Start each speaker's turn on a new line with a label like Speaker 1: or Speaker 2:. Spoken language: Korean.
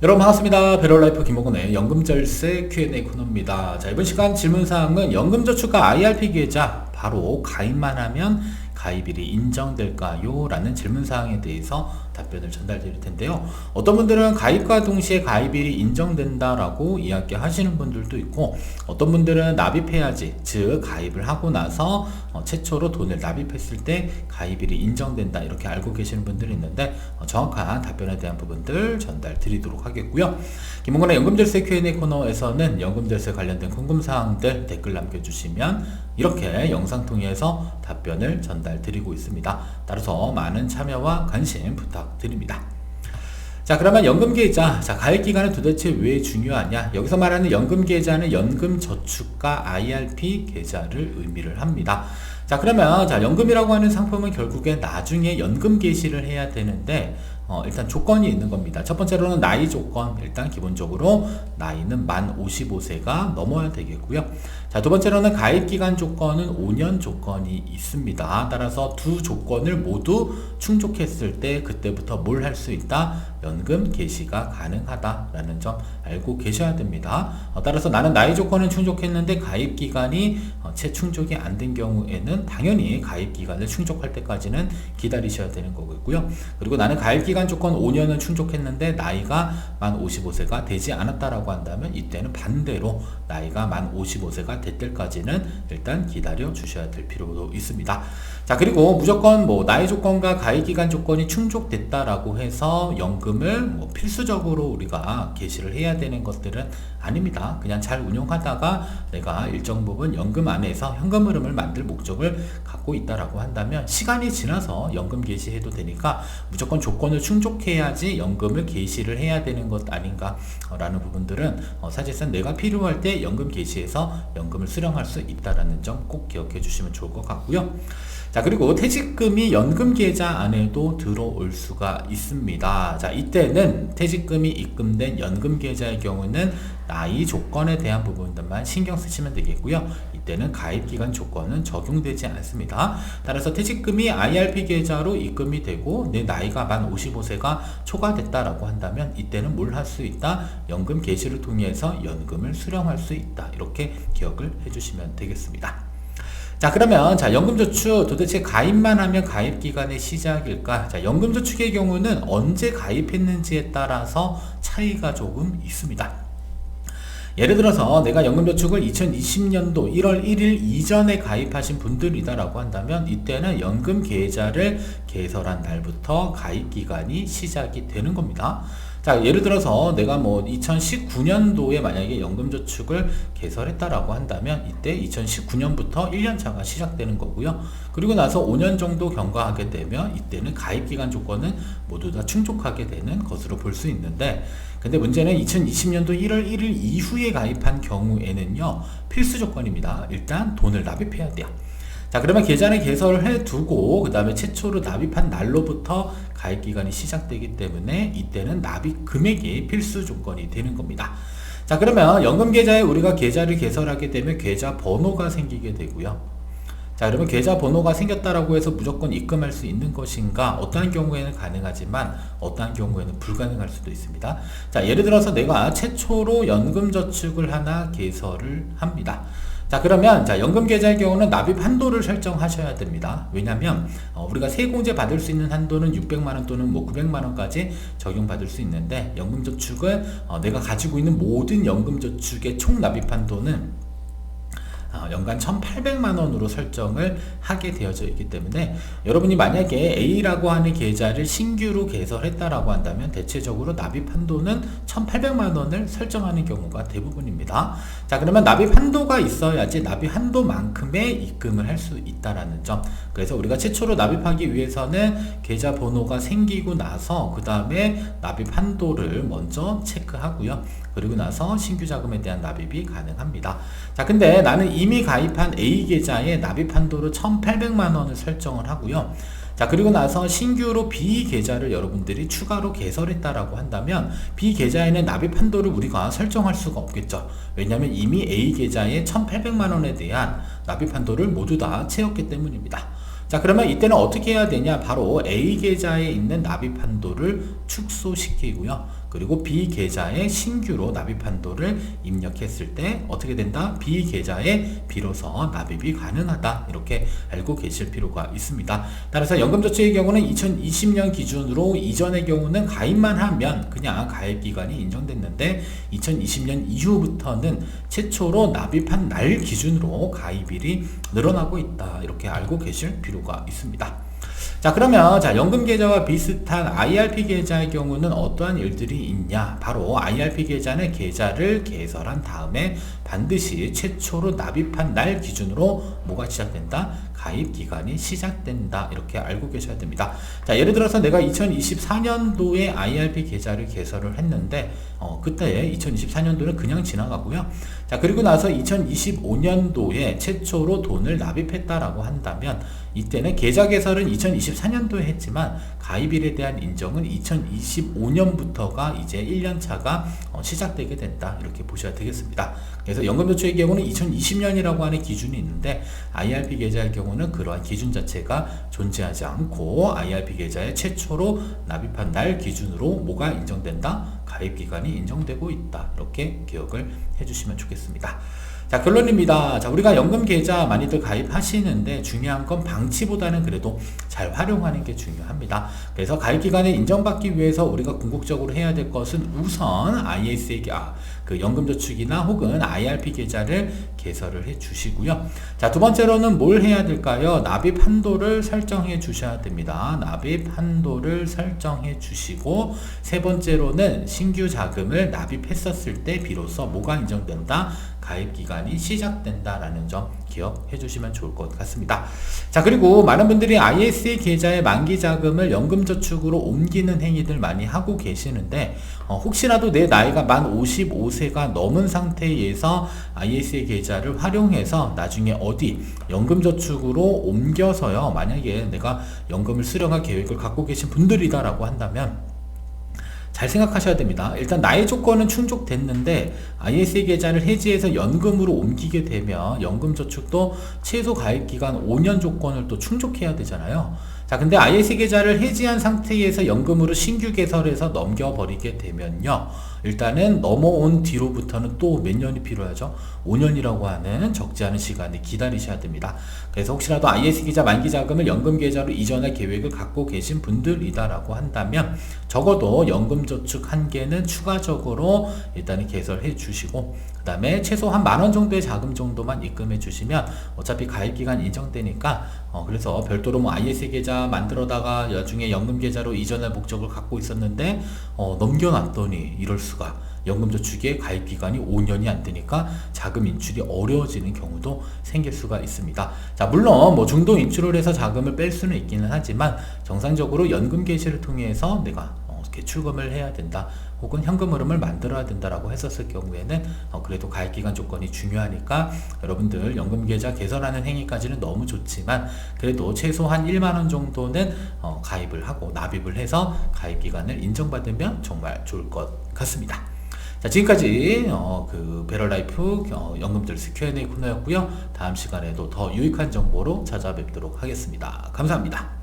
Speaker 1: 여러분 반갑습니다. 배럴라이프 김호근의 연금절세 Q&A 코너입니다. 자, 이번 시간 질문사항은 연금저축과 IRP 계좌 바로 가입만 하면 가입일이 인정될까요? 라는 질문사항에 대해서 답변을 전달드릴 텐데요. 어떤 분들은 가입과 동시에 가입일이 인정된다라고 이야기하시는 분들도 있고, 어떤 분들은 납입해야지, 즉 가입을 하고 나서 최초로 돈을 납입했을 때 가입일이 인정된다 이렇게 알고 계시는 분들이 있는데, 정확한 답변에 대한 부분들 전달 드리도록 하겠고요. 김홍근의 연금절세 Q&A 코너에서는 연금절세 관련된 궁금사항들 댓글 남겨주시면 이렇게 영상 통해서 답변을 전달 드리고 있습니다. 따라서 많은 참여와 관심 부탁드립니다. 자, 그러면 연금계좌, 자, 가입기간은 도대체 왜 중요하냐? 여기서 말하는 연금계좌는 연금저축과 IRP 계좌를 의미를 합니다. 자, 그러면 자, 연금이라고 하는 상품은 결국에 나중에 연금 개시를 해야 되는데 일단 조건이 있는 겁니다. 첫 번째로는 나이 조건, 일단 기본적으로 나이는 만 55세가 넘어야 되겠고요. 자, 두 번째로는 가입기간 조건은 5년 조건이 있습니다. 따라서 두 조건을 모두 충족했을 때 그때부터 뭘 할 수 있다? 연금 개시가 가능하다라는 점 알고 계셔야 됩니다. 따라서 나는 나이 조건은 충족했는데 가입기간이 채 충족이 안 된 경우에는 당연히 가입기간을 충족할 때까지는 기다리셔야 되는 거고요. 그리고 나는 가입기간 조건 5년은 충족했는데 나이가 만 55세가 되지 않았다라고 한다면 이때는 반대로 나이가 만 55세가 될 때까지는 일단 기다려 주셔야 될 필요도 있습니다. 자, 그리고 무조건 나이 조건과 가입기간 조건이 충족됐다라고 해서 연금을 필수적으로 우리가 개시를 해야 되는 것들은 아닙니다. 그냥 잘 운용하다가 내가 일정 부분 연금 안에서 현금 흐름을 만들 목적을 갖고 있다라고 한다면 시간이 지나서 연금 개시해도 되니까 무조건 조건을 충족해야지 연금을 개시를 해야 되는 것 아닌가 라는 부분들은 사실상 내가 필요할 때 연금 개시해서 연금을 수령할 수 있다라는 점 꼭 기억해 주시면 좋을 것 같고요. 자, 그리고 퇴직금이 연금 계좌 안에도 들어올 수가 있습니다. 자, 이때는 퇴직금이 입금된 연금 계좌의 경우는 나이 조건에 대한 부분들만 신경 쓰시면 되겠고요. 이때는 가입기간 조건은 적용되지 않습니다. 따라서 퇴직금이 IRP 계좌로 입금이 되고 내 나이가 만 55세가 초과됐다라고 한다면 이때는 뭘 할 수 있다? 연금 개시를 통해서 연금을 수령할 수 있다. 이렇게 기억을 해주시면 되겠습니다. 자, 그러면 자, 연금저축 도대체 가입만 하면 가입기간의 시작일까? 자, 연금저축의 경우는 언제 가입했는지에 따라서 차이가 조금 있습니다. 예를 들어서 내가 연금저축을 2020년도 1월 1일 이전에 가입하신 분들이다라고 한다면 이때는 연금 계좌를 개설한 날부터 가입기간이 시작이 되는 겁니다. 자, 예를 들어서 내가 2019년도에 만약에 연금저축을 개설했다라고 한다면 이때 2019년부터 1년차가 시작되는 거고요. 그리고 나서 5년 정도 경과하게 되면 이때는 가입기간 조건은 모두 다 충족하게 되는 것으로 볼 수 있는데, 근데 문제는 2020년도 1월 1일 이후에 가입한 경우에는요, 필수 조건입니다. 일단 돈을 납입해야 돼요. 자, 그러면 계좌를 개설을 해두고 그 다음에 최초로 납입한 날로부터 가입기간이 시작되기 때문에 이때는 납입 금액이 필수 조건이 되는 겁니다. 자, 그러면 연금계좌에 우리가 계좌를 개설하게 되면 계좌 번호가 생기게 되고요. 자, 그러면 계좌 번호가 생겼다라고 해서 무조건 입금할 수 있는 것인가? 어떠한 경우에는 가능하지만 어떠한 경우에는 불가능할 수도 있습니다. 자, 예를 들어서 내가 최초로 연금저축을 하나 개설을 합니다. 자, 그러면 자, 연금계좌의 경우는 납입 한도를 설정하셔야 됩니다. 왜냐하면 우리가 세공제 받을 수 있는 한도는 600만원 또는 900만원까지 적용받을 수 있는데, 연금저축을 내가 가지고 있는 모든 연금저축의 총 납입 한도는 연간 1,800만원으로 설정을 하게 되어져 있기 때문에 여러분이 만약에 A라고 하는 계좌를 신규로 개설했다라고 한다면 대체적으로 납입 한도는 1,800만원을 설정하는 경우가 대부분입니다. 자, 그러면 납입 한도가 있어야지 납입 한도만큼의 입금을 할 수 있다라는 점. 그래서 우리가 최초로 납입하기 위해서는 계좌 번호가 생기고 나서 그 다음에 납입 한도를 먼저 체크하고요. 그리고 나서 신규 자금에 대한 납입이 가능합니다. 자, 근데 나는 이미 가입한 A 계좌에 납입 한도를 1,800만원을 설정을 하고요. 자, 그리고 나서 신규로 B 계좌를 여러분들이 추가로 개설했다라고 한다면 B 계좌에는 납입 한도를 우리가 설정할 수가 없겠죠. 왜냐하면 이미 A 계좌에 1,800만원에 대한 납입 한도를 모두 다 채웠기 때문입니다. 자, 그러면 이때는 어떻게 해야 되냐? 바로 A 계좌에 있는 납입 한도를 축소시키고요. 그리고 B 계좌에 신규로 납입 한도를 입력했을 때 어떻게 된다? B 계좌에 비로소 납입이 가능하다. 이렇게 알고 계실 필요가 있습니다. 따라서 연금저축의 경우는 2020년 기준으로 이전의 경우는 가입만 하면 그냥 가입 기간이 인정됐는데 2020년 이후부터는 최초로 납입한 날 기준으로 가입일이 늘어나고 있다. 이렇게 알고 계실 필요가 있습니다. 자, 그러면 연금 계좌와 비슷한 IRP 계좌의 경우는 어떠한 일들이 있냐? 바로 IRP 계좌는 계좌를 개설한 다음에 반드시 최초로 납입한 날 기준으로 뭐가 시작된다? 가입 기간이 시작된다. 이렇게 알고 계셔야 됩니다. 자, 예를 들어서 내가 2024년도에 IRP 계좌를 개설을 했는데 그때 2024년도는 그냥 지나가고요. 자, 그리고 나서 2025년도에 최초로 돈을 납입했다라고 한다면 이때는 계좌 개설은 2024년도에 했지만 가입일에 대한 인정은 2025년부터가 이제 1년차가 시작되게 된다. 이렇게 보셔야 되겠습니다. 그래서 연금저축의 경우는 2020년이라고 하는 기준이 있는데 IRP 계좌의 경우는 그러한 기준 자체가 존재하지 않고 IRP 계좌에 최초로 납입한 날 기준으로 뭐가 인정된다? 가입 기간이 인정되고 있다. 이렇게 기억을 해주시면 좋겠습니다. 자, 결론입니다. 자, 우리가 연금 계좌 많이들 가입하시는데 중요한 건 방치보다는 그래도 잘 활용하는 게 중요합니다. 그래서 가입 기간을 인정받기 위해서 우리가 궁극적으로 해야 될 것은 우선 ISA 그 연금저축이나 혹은 IRP 계좌를 개설을 해 주시고요. 자, 두 번째로는 뭘 해야 될까요? 납입 한도를 설정해 주셔야 됩니다. 납입 한도를 설정해 주시고, 세 번째로는 신규 자금을 납입했었을 때 비로소 뭐가 인정된다? 가입 기간이 시작된다라는 점 기억해 주시면 좋을 것 같습니다. 자, 그리고 많은 분들이 ISA 계좌의 만기 자금을 연금저축으로 옮기는 행위들 많이 하고 계시는데 혹시라도 내 나이가 만 55세가 넘은 상태에서 ISA 계좌를 활용해서 나중에 어디 연금저축으로 옮겨서요, 만약에 내가 연금을 수령할 계획을 갖고 계신 분들이다라고 한다면 잘 생각하셔야 됩니다. 일단 나의 조건은 충족됐는데 ISA 계좌를 해지해서 연금으로 옮기게 되면 연금저축도 최소 가입기간 5년 조건을 또 충족해야 되잖아요. 자, 근데 ISA 계좌를 해지한 상태에서 연금으로 신규 개설해서 넘겨버리게 되면요, 일단은 넘어온 뒤로부터는 또 몇 년이 필요하죠? 5년이라고 하는 적지 않은 시간을 기다리셔야 됩니다. 그래서 혹시라도 ISA 계좌 만기 자금을 연금 계좌로 이전할 계획을 갖고 계신 분들이다라고 한다면 적어도 연금저축 한 개는 추가적으로 일단은 개설해 주시고, 그 다음에 최소 한 10,000원 정도의 자금 정도만 입금해 주시면 어차피 가입기간 인정되니까 그래서 별도로 뭐 ISA 계좌 만들어다가 나중에 연금 계좌로 이전할 목적을 갖고 있었는데 넘겨놨더니 이럴 수가, 연금저축의 가입기간이 5년이 안 되니까 자금 인출이 어려워지는 경우도 생길 수가 있습니다. 자, 물론 뭐 중도 인출을 해서 자금을 뺄 수는 있기는 하지만 정상적으로 연금 개시를 통해서 내가 대출금을 해야 된다, 혹은 현금 흐름을 만들어야 된다라고 했었을 경우에는 그래도 가입기간 조건이 중요하니까 여러분들 연금 계좌 개설하는 행위까지는 너무 좋지만 그래도 최소한 10,000원 정도는 가입을 하고 납입을 해서 가입기간을 인정받으면 정말 좋을 것 같습니다. 자, 지금까지 그 베럴라이프 연금절세 Q&A 코너였고요. 다음 시간에도 더 유익한 정보로 찾아뵙도록 하겠습니다. 감사합니다.